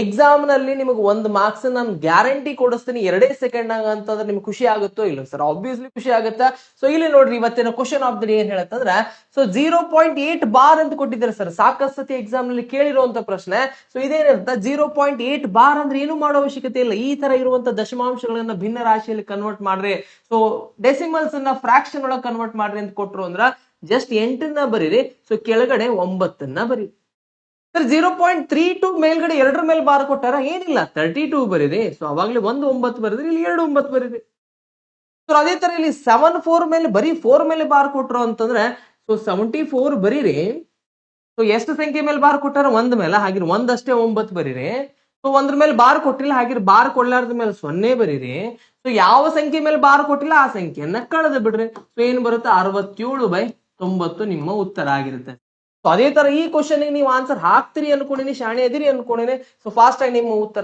Exam ನಲ್ಲಿ ನಿಮಗೆ ಒಂದು ಮಾರ್ಕ್ಸ್ ನಾನು ಗ್ಯಾರಂಟಿ ಕೊಡಿಸ್ತೀನಿ 2 ಸೆಕೆಂಡ್ ಅಂತಂದ್ರೆ ನಿಮ್ಗೆ ಖುಷಿ ಆಗುತ್ತೋ ಇಲ್ಲ ಸರ್? ಆಬ್ವಿಯಸ್ಲಿ ಖುಷಿ ಆಗುತ್ತಾ. ಸೊ ಇಲ್ಲಿ ನೋಡ್ರಿ ಇವತ್ತಿನ ಕ್ವಶನ್ ಆಫ್ ದ ಡೇ ಏನ್ ಹೇಳತ್ತಂದ್ರೆ, ಸೊ 0.8 ಬಾರ್ ಅಂತ ಕೊಟ್ಟಿದ್ದಾರೆ ಸರ್. ಸಾಕಷ್ಟು ಸತಿ ಎಕ್ಸಾಮ್ ನಲ್ಲಿ ಕೇಳಿರುವಂತ ಪ್ರಶ್ನೆ. ಸೊ ಇದೇನಿರುತ್ತೆ 0.8 ಬಾರ್ ಅಂದ್ರೆ ಏನು ಮಾಡೋ ಅವಶ್ಯಕತೆ ಇಲ್ಲ. ಈ ತರ ಇರುವಂತ ದಶಮಾಂಶಗಳನ್ನ ಭಿನ್ನ ರಾಶಿಯಲ್ಲಿ ಕನ್ವರ್ಟ್ ಮಾಡ್ರಿ, ಸೊ ಡೆಸಿಮಲ್ಸ್ ಅನ್ನ ಫ್ರಾಕ್ಷನ್ ಒಳಗೆ ಕನ್ವರ್ಟ್ ಮಾಡ್ರಿ ಅಂತ ಕೊಟ್ರು ಅಂದ್ರ ಜಸ್ಟ್ 8ನ್ನ ಬರೀರಿ, ಸೊ ಕೆಳಗಡೆ 9ನ್ನ ಬರೀರಿ. ಸರ್ 0.32 ಮೇಲ್ಗಡೆ 2 ಮೇಲೆ ಬಾರ್ ಕೊಟ್ಟಾರ, ಏನಿಲ್ಲ 32 ಬರೀರಿ. ಸೊ ಅವಾಗ್ಲೇ 9 ಬರೀದ್ರಿ, ಇಲ್ಲಿ 9 ಬರೀರಿ. ಸೊ ಅದೇ ತರ ಇಲ್ಲಿ 74 ಮೇಲೆ ಬರೀ 4 ಮೇಲೆ ಬಾರ್ ಕೊಟ್ರು ಅಂತಂದ್ರೆ, ಸೊ 74 ಬರೀರಿ. ಸೊ ಎಷ್ಟು ಸಂಖ್ಯೆ ಮೇಲೆ ಬಾರ್ ಕೊಟ್ಟಾರ? 1 ಮೇಲೆ, ಹಾಗೆ ಒಂದಷ್ಟೇ 9 ಬರೀರಿ. ಸೊ 1 ಮೇಲೆ ಬಾರ್ ಕೊಟ್ಟಿಲ್ಲ, ಹಾಗೆ ಬಾರ್ ಕೊಡ್ಲಾರ್ದ ಮೇಲೆ 0 ಬರೀರಿ. ಸೊ ಯಾವ ಸಂಖ್ಯೆ ಮೇಲೆ ಬಾರ್ ಕೊಟ್ಟಿಲ್ಲ ಆ ಸಂಖ್ಯೆಯನ್ನ ಕಳೆದು ಬಿಡ್ರಿ. ಸೊ ಏನ್ ಬರುತ್ತೆ? 67/90 ನಿಮ್ಮ ಉತ್ತರ ಆಗಿರುತ್ತೆ. ಸೊ ಅದೇ ತರ ಈ ಕ್ವಶನ್ ನೀವು ಆನ್ಸರ್ ಹಾಕ್ತಿರಿ ಅನ್ಕೊಂಡಿನಿ, ಶಾಣೆ ಅದಿರಿ ಅನ್ಕೊಂಡಿನಿ. ಸೊ ಫಾಸ್ಟ್ ಆಗಿ ನಿಮ್ಮ ಉತ್ತರ